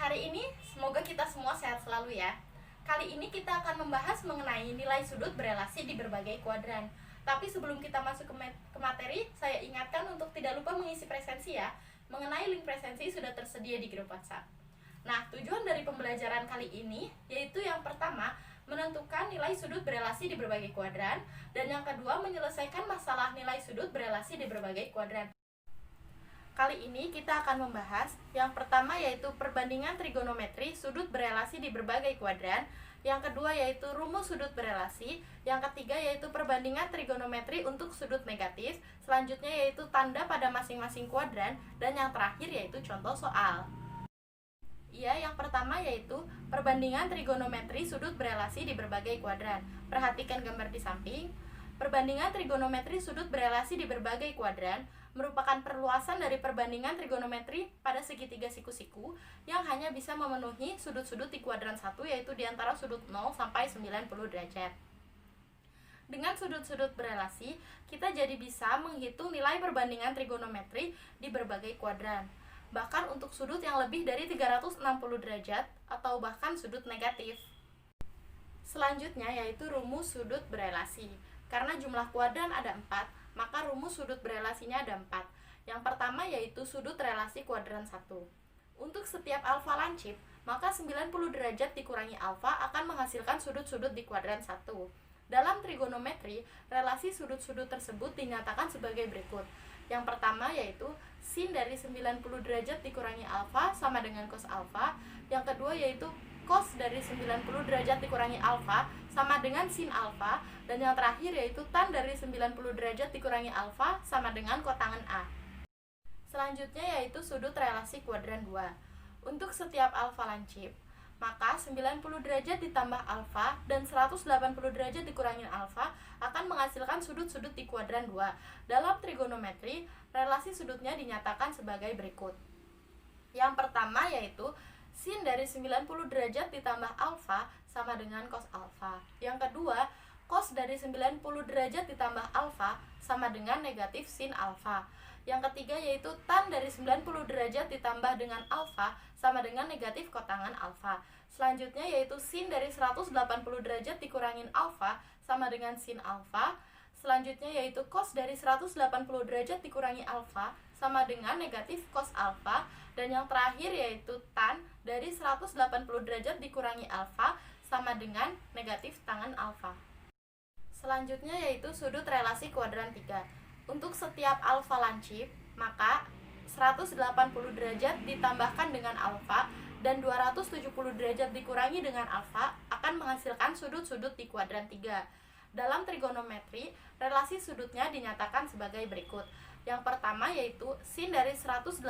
hari ini semoga kita semua sehat selalu ya. Kali ini kita akan membahas mengenai nilai sudut berelasi di berbagai kuadran. Tapi sebelum kita masuk ke materi, saya ingatkan untuk tidak lupa mengisi presensi ya. Mengenai link presensi sudah tersedia di grup WhatsApp. Nah, tujuan dari pembelajaran kali ini yaitu yang pertama, menentukan nilai sudut berelasi di berbagai kuadran, dan yang kedua, menyelesaikan masalah nilai sudut berelasi di berbagai kuadran. Kali ini kita akan membahas yang pertama yaitu perbandingan trigonometri sudut berelasi di berbagai kuadran, yang kedua yaitu rumus sudut berelasi, yang ketiga yaitu perbandingan trigonometri untuk sudut negatif, selanjutnya yaitu tanda pada masing-masing kuadran, dan yang terakhir yaitu contoh soal. Yang pertama yaitu perbandingan trigonometri sudut berelasi di berbagai kuadran. Perhatikan gambar di samping. Perbandingan trigonometri sudut berelasi di berbagai kuadran merupakan perluasan dari perbandingan trigonometri pada segitiga siku-siku yang hanya bisa memenuhi sudut-sudut di kuadran 1, yaitu di antara sudut 0 sampai 90 derajat. Dengan sudut-sudut berelasi, kita jadi bisa menghitung nilai perbandingan trigonometri di berbagai kuadran. Bahkan untuk sudut yang lebih dari 360 derajat atau bahkan sudut negatif. Selanjutnya yaitu rumus sudut berelasi. Karena jumlah kuadran ada 4, maka rumus sudut berelasinya ada 4. Yang pertama yaitu sudut relasi kuadran 1. Untuk setiap alfa lancip, maka 90 derajat dikurangi alfa akan menghasilkan sudut-sudut di kuadran 1. Dalam trigonometri, relasi sudut-sudut tersebut dinyatakan sebagai berikut. Yang pertama yaitu sin dari 90 derajat dikurangi alfa sama dengan cos alfa. Yang kedua yaitu cos dari 90 derajat dikurangi alfa sama dengan sin alfa, dan yang terakhir yaitu tan dari 90 derajat dikurangi alfa sama dengan kotangan A. Selanjutnya yaitu sudut relasi kuadran 2. Untuk setiap alfa lancip, maka 90 derajat ditambah alfa dan 180 derajat dikurangi alfa akan menghasilkan sudut-sudut di kuadran 2. Dalam trigonometri, relasi sudutnya dinyatakan sebagai berikut. Yang pertama yaitu sin dari 90 derajat ditambah alfa sama dengan cos alfa. Yang kedua, cos dari 90 derajat ditambah alfa sama dengan negatif sin alfa. Yang ketiga yaitu tan dari 90 derajat ditambah dengan alfa sama dengan negatif kotangan alfa. Selanjutnya yaitu sin dari 180 derajat dikurangin alfa sama dengan sin alfa. Selanjutnya yaitu cos dari 180 derajat dikurangi alfa sama dengan negatif cos alfa. Dan yang terakhir yaitu tan dari 180 derajat dikurangi alfa sama dengan negatif tangen alfa. Selanjutnya yaitu sudut relasi kuadran 3. Untuk setiap alfa lancip, maka 180 derajat ditambahkan dengan alfa dan 270 derajat dikurangi dengan alfa akan menghasilkan sudut-sudut di kuadran 3. Dalam trigonometri, relasi sudutnya dinyatakan sebagai berikut. Yang pertama yaitu sin dari 180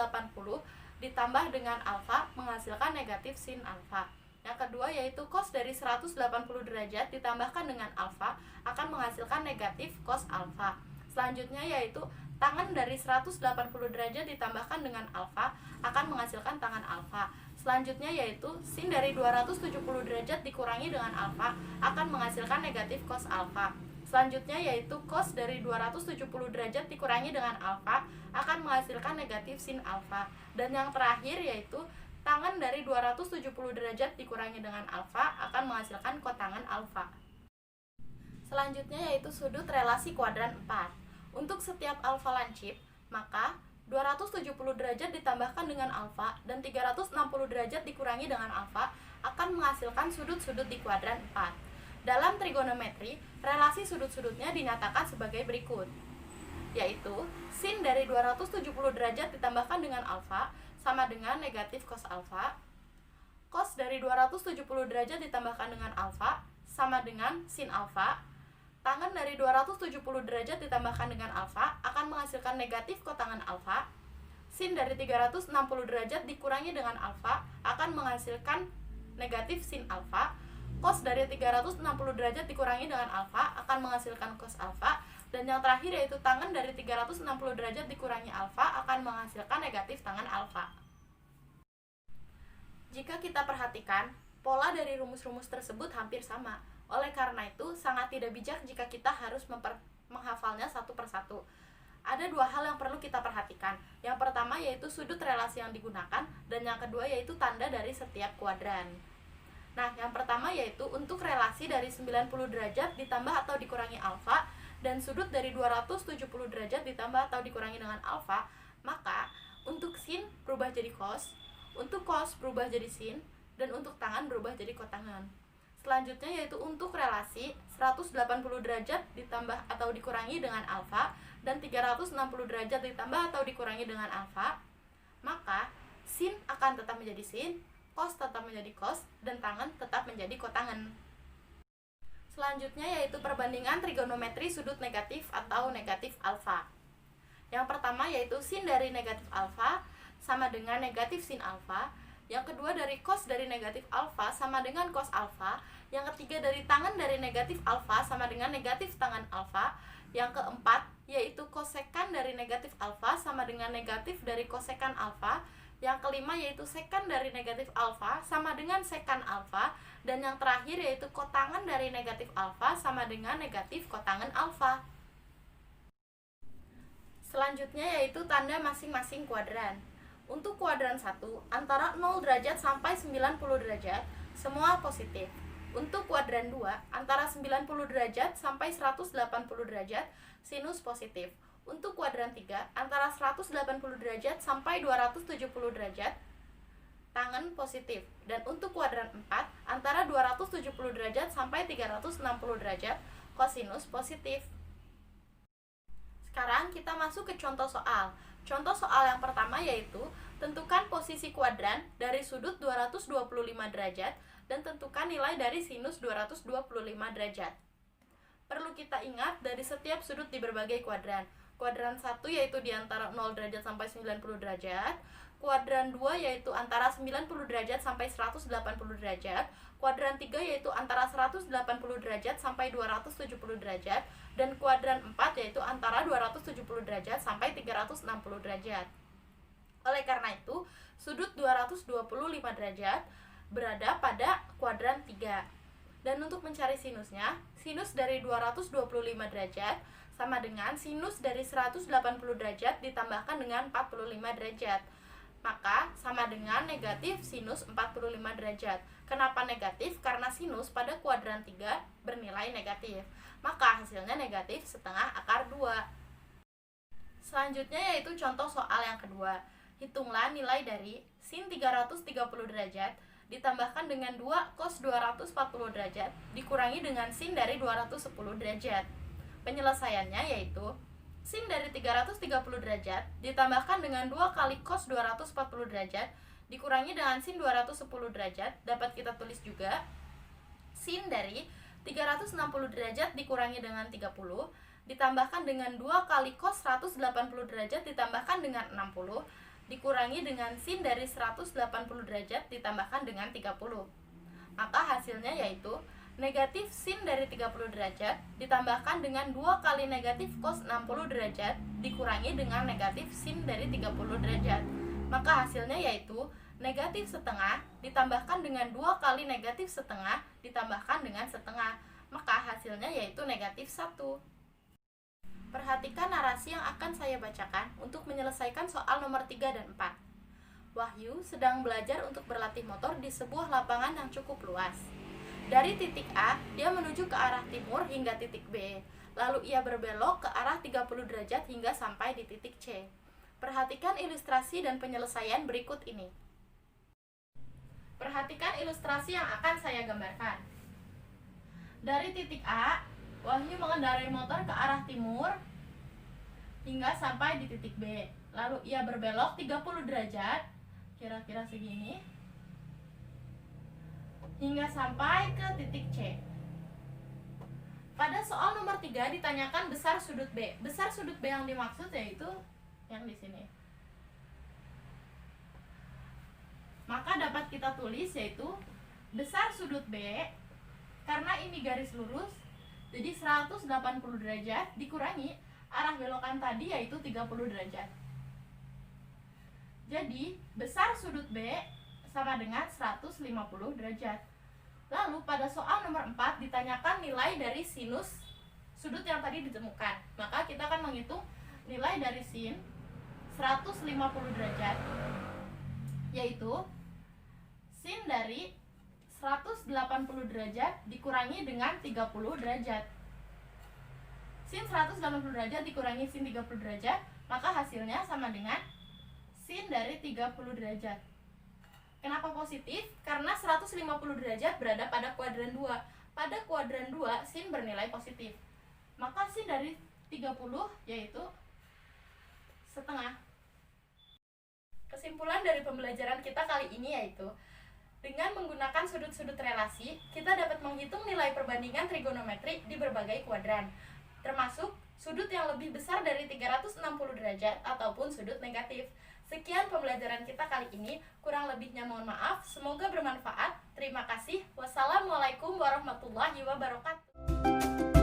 ditambah dengan alfa menghasilkan negatif sin alfa. Yang kedua yaitu cos dari 180 derajat ditambahkan dengan alfa akan menghasilkan negatif cos alfa. Selanjutnya yaitu tangen dari 180 derajat ditambahkan dengan alfa akan menghasilkan tangen alfa. Selanjutnya yaitu sin dari 270 derajat dikurangi dengan alfa akan menghasilkan negatif cos alfa. Selanjutnya yaitu cos dari 270 derajat dikurangi dengan alfa akan menghasilkan negatif sin alfa. Dan yang terakhir yaitu tangen dari 270 derajat dikurangi dengan alfa akan menghasilkan kotangan alfa. Selanjutnya yaitu sudut relasi kuadran 4. Untuk setiap alfa lancip, maka 270 derajat ditambahkan dengan alfa dan 360 derajat dikurangi dengan alfa akan menghasilkan sudut-sudut di kuadran 4. Dalam trigonometri, relasi sudut-sudutnya dinyatakan sebagai berikut, yaitu sin dari 270 derajat ditambahkan dengan alfa sama dengan negatif cos alfa, cos dari 270 derajat ditambahkan dengan alfa sama dengan sin alfa, tangen dari 270 derajat ditambahkan dengan alfa akan menghasilkan negatif kotangan alfa, sin dari 360 derajat dikurangi dengan alfa akan menghasilkan negatif sin alfa, cos dari 360 derajat dikurangi dengan alfa akan menghasilkan cos alfa, dan yang terakhir yaitu tangen dari 360 derajat dikurangi alfa akan menghasilkan negatif tangen alfa. Jika kita perhatikan, pola dari rumus-rumus tersebut hampir sama. Oleh karena itu, sangat tidak bijak jika kita harus menghafalnya satu persatu. Ada dua hal yang perlu kita perhatikan. Yang pertama yaitu sudut relasi yang digunakan, dan yang kedua yaitu tanda dari setiap kuadran. Nah, yang pertama yaitu untuk relasi dari 90 derajat ditambah atau dikurangi alfa, dan sudut dari 270 derajat ditambah atau dikurangi dengan alfa, maka untuk sin berubah jadi cos, untuk cos berubah jadi sin, dan untuk tangan berubah jadi kotangan. Selanjutnya yaitu untuk relasi 180 derajat ditambah atau dikurangi dengan alfa, dan 360 derajat ditambah atau dikurangi dengan alfa, maka sin akan tetap menjadi sin, cos tetap menjadi cos, dan tangan tetap menjadi kotangan. Selanjutnya yaitu perbandingan trigonometri sudut negatif atau negatif alfa. Yang pertama yaitu sin dari negatif alfa sama dengan negatif sin alfa. Yang kedua dari cos dari negatif alfa sama dengan cos alfa. Yang ketiga dari tangan dari negatif alfa sama dengan negatif tangan alfa. Yang keempat yaitu kosekan dari negatif alfa sama dengan negatif dari kosekan alfa. Yang kelima yaitu sekan dari negatif alfa sama dengan sekan alfa. Dan yang terakhir yaitu kotangan dari negatif alfa sama dengan negatif kotangan alfa. Selanjutnya yaitu tanda masing-masing kuadran. Untuk kuadran 1, antara 0 derajat sampai 90 derajat, semua positif. Untuk kuadran 2, antara 90 derajat sampai 180 derajat, sinus positif. Untuk kuadran 3, antara 180 derajat sampai 270 derajat, tangan positif. Dan untuk kuadran 4, antara 270 derajat sampai 360 derajat, kosinus positif. Sekarang kita masuk ke contoh soal. Contoh soal yang pertama yaitu tentukan posisi kuadran dari sudut 225 derajat dan tentukan nilai dari sinus 225 derajat. Perlu kita ingat dari setiap sudut di berbagai kuadran. Kuadran 1 yaitu di antara 0 derajat sampai 90 derajat. Kuadran 2 yaitu antara 90 derajat sampai 180 derajat. Kuadran 3 yaitu antara 180 derajat sampai 270 derajat. Dan kuadran 4 yaitu antara 270 derajat sampai 360 derajat. Oleh karena itu, sudut 225 derajat berada pada kuadran 3. Dan untuk mencari sinusnya, sinus dari 225 derajat sama dengan sinus dari 180 derajat ditambahkan dengan 45 derajat. Maka sama dengan negatif sinus 45 derajat. Kenapa negatif? Karena sinus pada kuadran 3 bernilai negatif. Maka hasilnya negatif setengah akar 2. Selanjutnya yaitu contoh soal yang kedua. Hitunglah nilai dari sin 330 derajat ditambahkan dengan 2 cos 240 derajat dikurangi dengan sin dari 210 derajat. Penyelesaiannya yaitu sin dari 330 derajat ditambahkan dengan 2 kali cos 240 derajat dikurangi dengan sin 210 derajat. Dapat kita tulis juga sin dari 360 derajat dikurangi dengan 30 ditambahkan dengan 2 kali cos 180 derajat ditambahkan dengan 60 dikurangi dengan sin dari 180 derajat ditambahkan dengan 30. Maka hasilnya yaitu negatif sin dari 30 derajat ditambahkan dengan 2 kali negatif cos 60 derajat dikurangi dengan negatif sin dari 30 derajat. Maka hasilnya yaitu negatif setengah ditambahkan dengan 2 kali negatif setengah ditambahkan dengan setengah. Maka hasilnya yaitu negatif 1. Perhatikan narasi yang akan saya bacakan untuk menyelesaikan soal nomor 3 dan 4. Wahyu sedang belajar untuk berlatih motor di sebuah lapangan yang cukup luas. Dari titik A, dia menuju ke arah timur hingga titik B. Lalu ia berbelok ke arah 30 derajat hingga sampai di titik C. Perhatikan ilustrasi dan penyelesaian berikut ini. Perhatikan ilustrasi yang akan saya gambarkan. Dari titik A, Wahyu mengendarai motor ke arah timur hingga sampai di titik B. Lalu ia berbelok 30 derajat, kira-kira segini, hingga sampai ke titik C. Pada soal nomor 3 ditanyakan besar sudut B. Besar sudut B yang dimaksud yaitu yang di sini. Maka dapat kita tulis yaitu besar sudut B, karena ini garis lurus, jadi 180 derajat dikurangi arah belokan tadi yaitu 30 derajat. Jadi besar sudut B sama dengan 150 derajat. Lalu pada soal nomor 4 ditanyakan nilai dari sinus sudut yang tadi ditemukan. Maka kita akan menghitung nilai dari sin 150 derajat, yaitu sin dari 180 derajat dikurangi dengan 30 derajat. Sin 180 derajat dikurangi sin 30 derajat, maka hasilnya sama dengan sin dari 30 derajat. Kenapa positif? Karena 150 derajat berada pada kuadran 2. Pada kuadran 2, sin bernilai positif. Maka sin dari 30 yaitu setengah. Kesimpulan dari pembelajaran kita kali ini yaitu, dengan menggunakan sudut-sudut relasi, kita dapat menghitung nilai perbandingan trigonometri di berbagai kuadran, termasuk sudut yang lebih besar dari 360 derajat ataupun sudut negatif. Sekian pembelajaran kita kali ini, kurang lebihnya mohon maaf, semoga bermanfaat. Terima kasih. Wassalamualaikum warahmatullahi wabarakatuh.